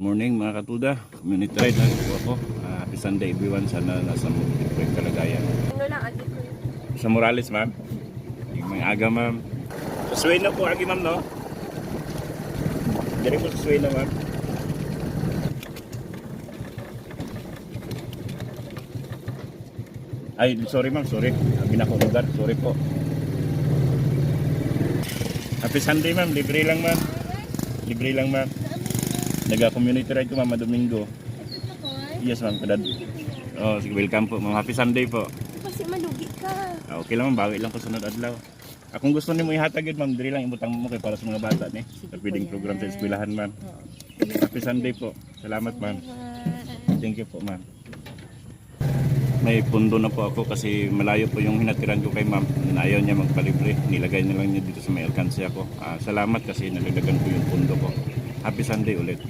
Morning mga katuda, community ride lang po ako. Happy Sunday everyone, sana nasa mga kalagayan. Ano lang, agit ko yun. Sa Morales ma'am, yung mga aga ma'am. Sa Suena po agi ma'am no? Dari po sa Suena ma'am. Ay, sorry ma'am, sorry. Sabi na ko lugar, sorry po. Happy Sunday ma'am, libre lang ma'am. Libre lang ma'am. Naga-community ride ko ma'am, Domingo. Yes ma'am, kadad. Oh, sige, welcome po ma'am. Happy Sunday po. Kasi malugi ka. Okay lang ma'am, bawi lang ko sunod adlaw. Kung gusto niyo mo ihatag yun ma'am, diri lang ibutang mo kay para sa mga bata ni. Sa pwedeng program sa eskwelahan ma'am. Happy Sunday po. Salamat ma'am. Thank you po ma'am. May pundo na po ako kasi malayo po yung hinatiran ko kay ma'am. Ayaw niya magpalibre. Nilagay na lang niya dito sa may alkansya ko. Salamat kasi nalagdagan ko yung pundo ko. Happy Sunday ulit.